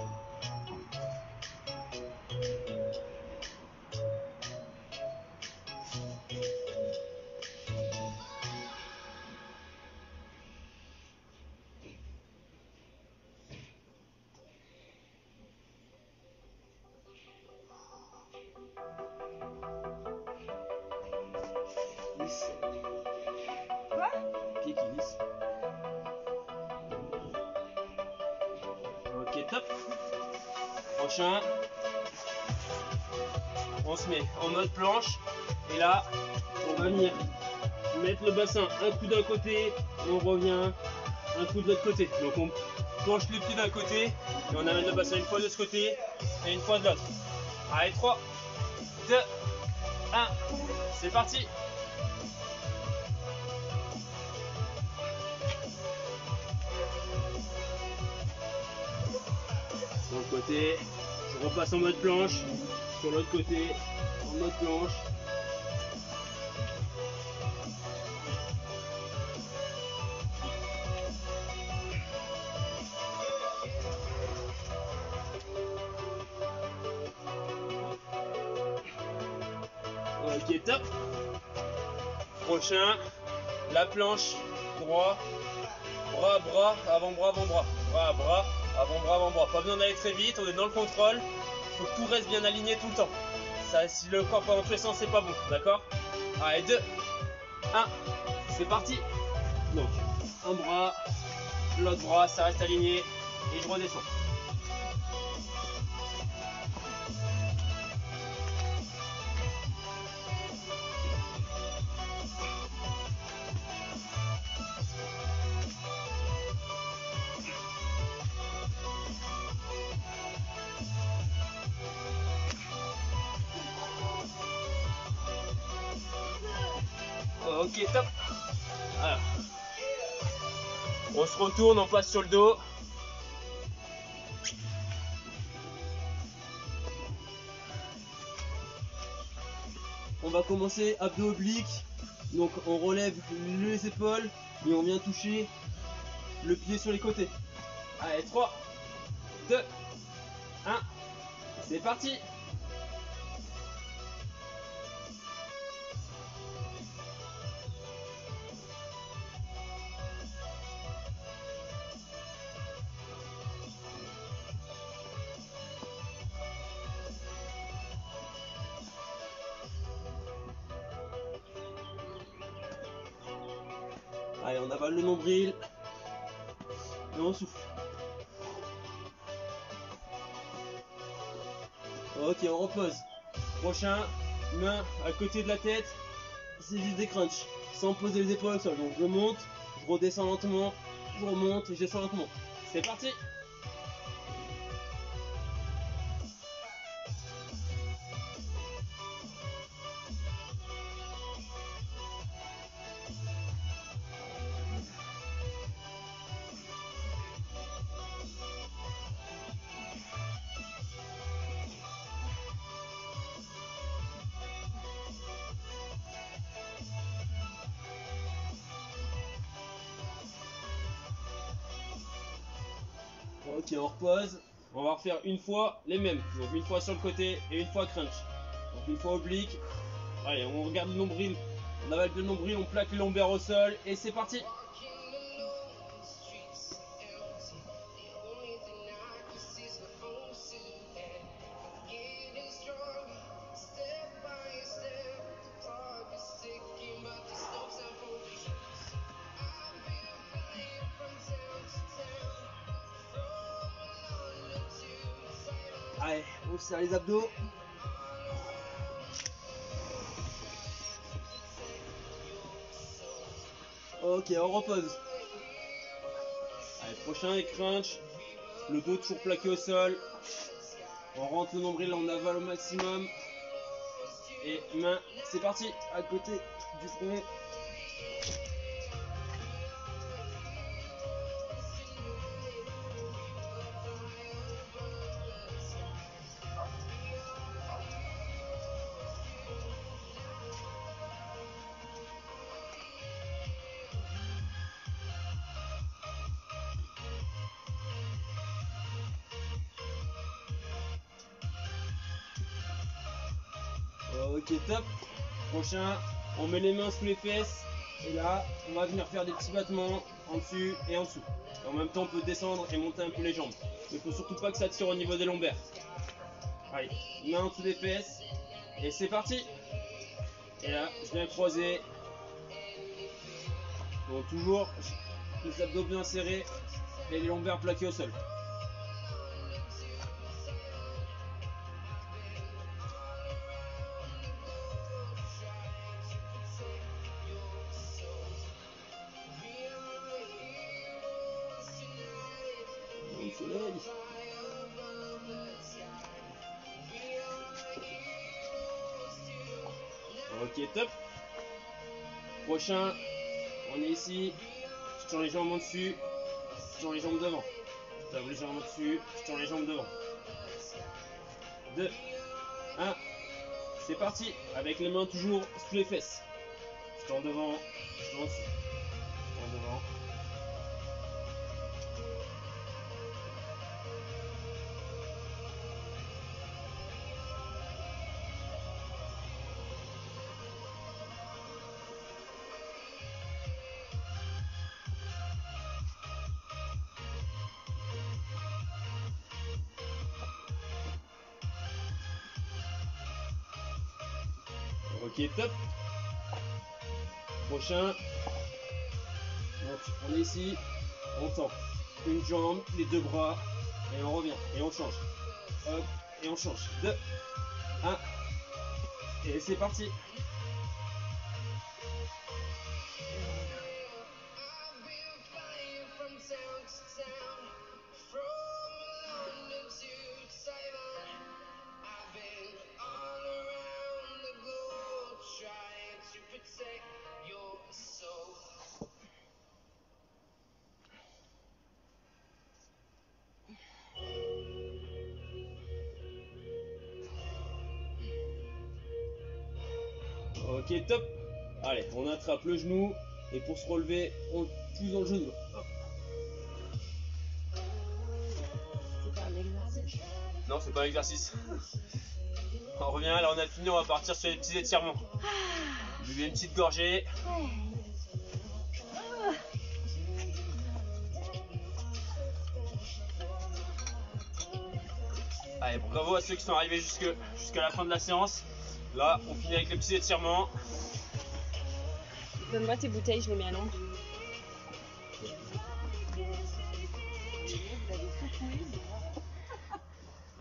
[SPEAKER 1] Quoi?
[SPEAKER 3] Pied qui glisse. Ok, top. Prochain. On se met en mode planche. Et là, on va venir mettre le bassin un coup d'un côté. On revient un coup de l'autre côté. Donc on penche les pieds d'un côté. Et on amène le bassin une fois de ce côté et une fois de l'autre. Allez, 3, 2, 1. C'est parti. Sur le côté, je repasse en mode planche. Sur l'autre côté, en mode planche. Ok, top. Prochain, la planche, droit, bras, bras, avant-bras, avant-bras. Bras, bras, avant-bras, avant-bras. Pas besoin d'aller très vite, on est dans le contrôle. Il faut que tout reste bien aligné tout le temps. Ça, si le corps part dans tous les sens, c'est pas bon, d'accord? Allez, 2, 1, c'est parti. Donc, un bras, l'autre bras, ça reste aligné. Et je redescends. Ok, top. Alors, on se retourne, on passe sur le dos. On va commencer abdos obliques. Donc on relève les épaules et on vient toucher le pied sur les côtés. Allez, 3, 2, 1. C'est parti. Allez, on avale le nombril et on souffle. Ok, on repose. Prochain, main à côté de la tête, c'est juste des crunchs, sans poser les épaules au sol. Donc je monte, je redescends lentement, je remonte et je descends lentement. C'est parti. Ok, on repose. On va refaire une fois les mêmes. Donc une fois sur le côté et une fois crunch. Donc une fois oblique. Allez, on regarde le nombril. On avale le nombril, on plaque les lombaires au sol et c'est parti. Allez, on serre les abdos. Ok, on repose. Allez, prochain est crunch. Le dos toujours plaqué au sol. On rentre le nombril, on avale au maximum. Et main, c'est parti. À côté du front. Ok, top. Prochain, on met les mains sous les fesses. Et là, on va venir faire des petits battements en dessus et en dessous. Et en même temps, on peut descendre et monter un peu les jambes. Mais il faut surtout pas que ça tire au niveau des lombaires. Allez, main en dessous des fesses. Et c'est parti. Et là, je viens croiser. Donc toujours les abdos bien serrés et les lombaires plaqués au sol. Au soleil. Ok, top. Prochain, on est ici. Je tire les jambes en dessus. Je tire les jambes devant. Je tire les jambes en dessus. Je tire les jambes devant. 2, 1. C'est parti. Avec les mains toujours sous les fesses. Je tire devant. Je tire en dessous. Je tire devant. Ok, top. Prochain. Donc, on est ici. On tend une jambe, les deux bras. Et on revient. Et on change. Hop. Et on change. 2, 1. Et c'est parti. Ok, top. Allez, on attrape le genou. Et pour se relever, on pousse dans le genou. Hop.
[SPEAKER 1] C'est pas un exercice.
[SPEAKER 3] Non, c'est pas un exercice. On revient, là on a fini, on va partir sur les petits étirements. Buvez une petite gorgée. Allez, bravo à ceux qui sont arrivés jusqu'à la fin de la séance. Là, on finit avec les petits étirements.
[SPEAKER 1] Donne-moi tes bouteilles, je les mets à l'ombre.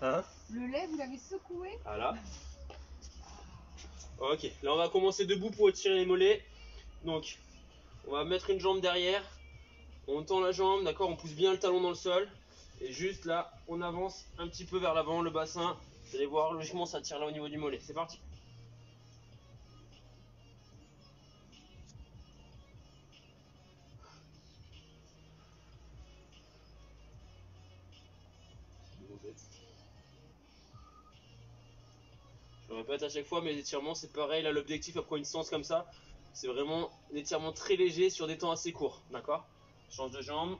[SPEAKER 3] Hein?
[SPEAKER 5] Le lait, vous l'avez secoué?
[SPEAKER 3] Voilà. Ok, là on va commencer debout pour étirer les mollets. Donc, on va mettre une jambe derrière. On tend la jambe, d'accord, on pousse bien le talon dans le sol. Et juste là, on avance un petit peu vers l'avant, le bassin. Vous allez voir, logiquement, ça tire là au niveau du mollet. C'est parti. Je répète à chaque fois, mes étirements, c'est pareil. Là, l'objectif après une séance comme ça, c'est vraiment un étirement très léger sur des temps assez courts. D'accord? Change de jambe.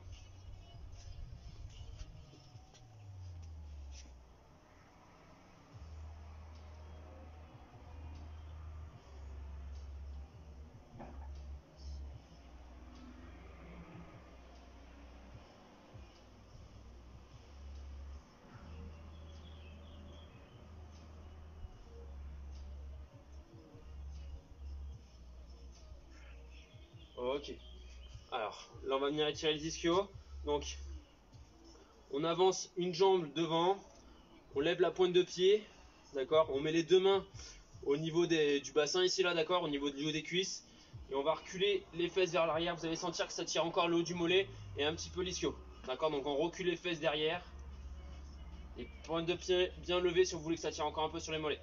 [SPEAKER 3] Ok. Alors, là on va venir étirer les ischios. Donc, on avance une jambe devant, on lève la pointe de pied, d'accord? On met les deux mains au niveau du bassin ici là, d'accord? Au niveau du haut des cuisses. Et on va reculer les fesses vers l'arrière. Vous allez sentir que ça tire encore le haut du mollet et un petit peu l'ischio. D'accord? Donc on recule les fesses derrière. Et pointe de pied bien levée si vous voulez que ça tire encore un peu sur les mollets.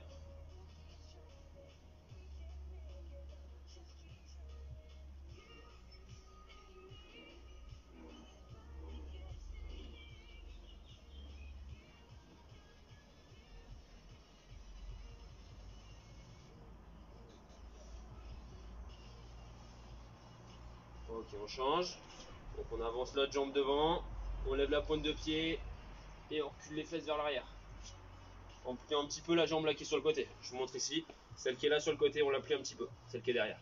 [SPEAKER 3] Ok, on change. Donc on avance l'autre jambe devant. On lève la pointe de pied. Et on recule les fesses vers l'arrière. En pliant un petit peu la jambe là qui est sur le côté. Je vous montre ici. Celle qui est là sur le côté, on la plie un petit peu. Celle qui est derrière.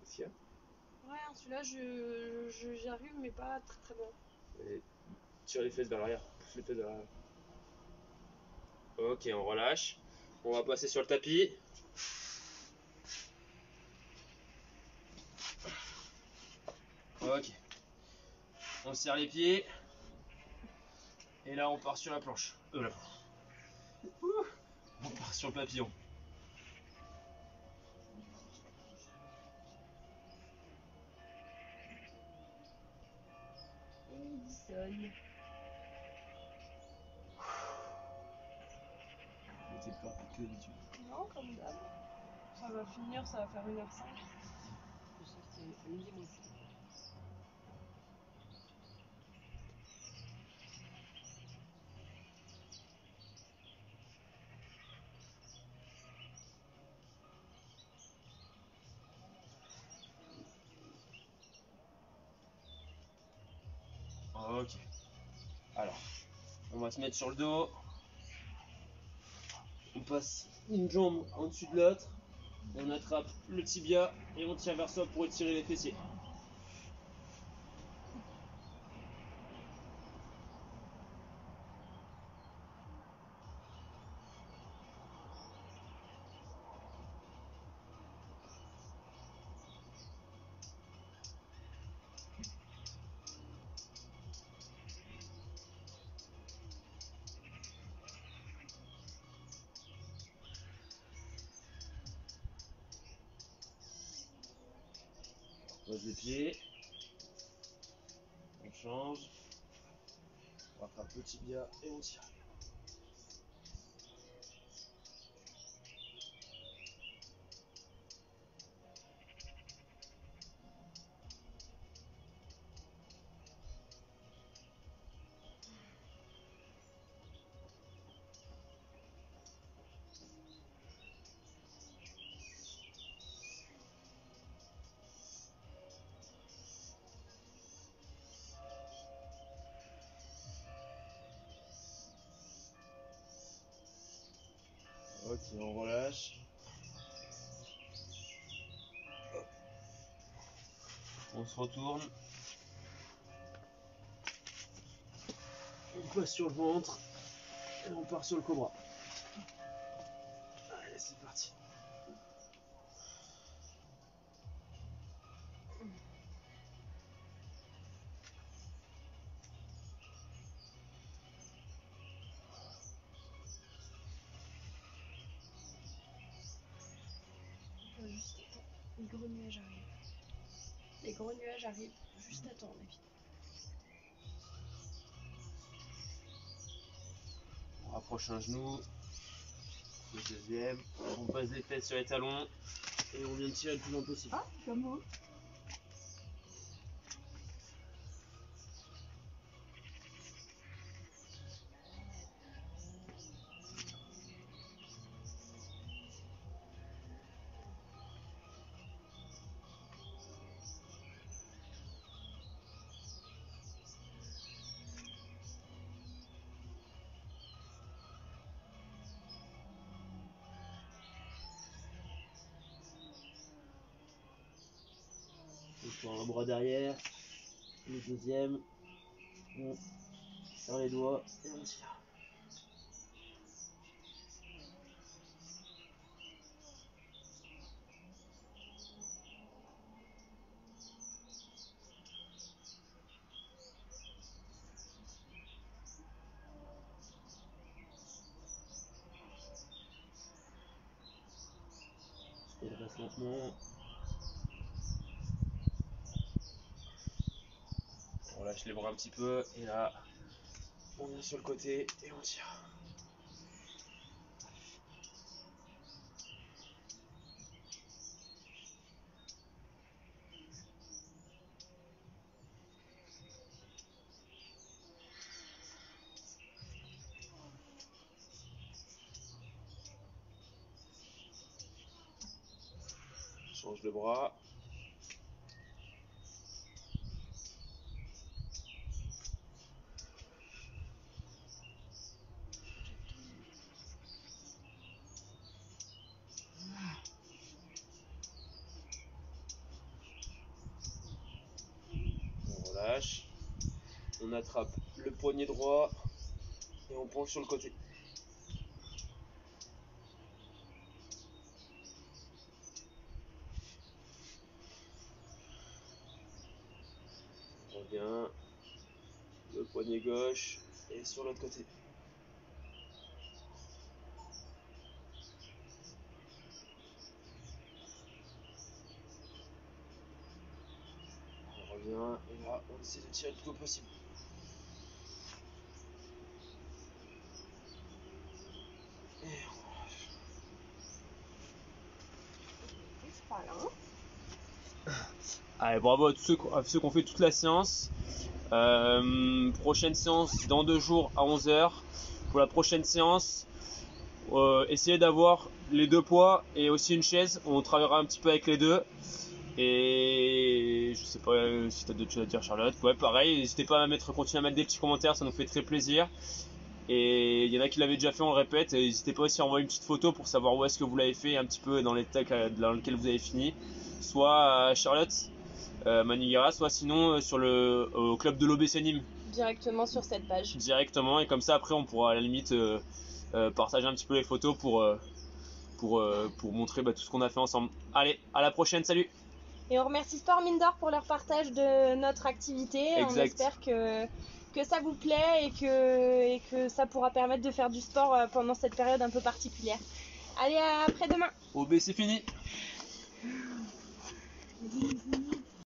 [SPEAKER 3] Qu'est-ce qu'il y a?
[SPEAKER 1] Ouais, celui-là, j'y arrive, mais pas très très bien.
[SPEAKER 3] Et tire les fesses vers l'arrière. Pousse les fesses vers l'arrière. Ok, on relâche. On va passer sur le tapis. Ok. On serre les pieds. Et là, on part sur la planche. Là. On part sur le papillon.
[SPEAKER 1] Il sonne.
[SPEAKER 2] T'es plus rapide que d'habitude.
[SPEAKER 1] Non, comme d'hab. Ça va finir, ça va faire 1h05.
[SPEAKER 5] Je sais que c'est midi moins 5.
[SPEAKER 3] Ok. Alors, on va se mettre sur le dos. On passe une jambe en dessus de l'autre. On attrape le tibia et on tire vers soi pour étirer les fessiers. On pose les pieds. On change. On rattrape le tibia et on tire. Ok, on relâche. Hop. On se retourne. On passe sur le ventre. Et on part sur le cobra. Allez, c'est parti.
[SPEAKER 1] Juste attends, les gros nuages arrivent. Les gros nuages arrivent juste à ton avis.
[SPEAKER 3] On rapproche un genou. Le deuxième. On passe les fesses sur les talons. Et on vient de tirer le plus loin possible.
[SPEAKER 1] Ah, comme vous.
[SPEAKER 3] On prend un bras derrière. Le deuxième. On serre les doigts et on tire. Et il passe lentement. On relâche les bras un petit peu et là on vient sur le côté et on tire. Change de bras. On relâche. On attrape le poignet droit et on penche sur le côté. On revient. Le poignet gauche et sur l'autre côté. On revient et là on essaie de tirer le plus tôt possible. Et on relâche.
[SPEAKER 1] C'est pas là.
[SPEAKER 3] Allez, bravo à tous ceux qui ont fait toute la séance. Prochaine séance dans 2 jours à 11h. Pour la prochaine séance, essayez d'avoir les 2 poids et aussi une chaise. On travaillera un petit peu avec les deux. Et je sais pas si tu as d'autres choses à dire, Charlotte. Ouais, pareil, n'hésitez pas à continuer à mettre des petits commentaires, ça nous fait très plaisir. Et il y en a qui l'avaient déjà fait, on le répète. N'hésitez pas aussi à envoyer une petite photo pour savoir où est-ce que vous l'avez fait, un petit peu dans l'état dans lequel vous avez fini. Soit à Charlotte Maniguera, soit sinon au club de l'OBC Nîmes.
[SPEAKER 1] Directement sur cette page.
[SPEAKER 3] Directement, et comme ça après on pourra à la limite partager un petit peu les photos pour montrer tout ce qu'on a fait ensemble. Allez, à la prochaine, salut!
[SPEAKER 1] Et on remercie Sport Mine d'Or pour leur partage de notre activité.
[SPEAKER 3] Exact.
[SPEAKER 1] On espère que ça vous plaît et que ça pourra permettre de faire du sport pendant cette période un peu particulière. Allez, à après-demain.
[SPEAKER 3] OB c'est fini!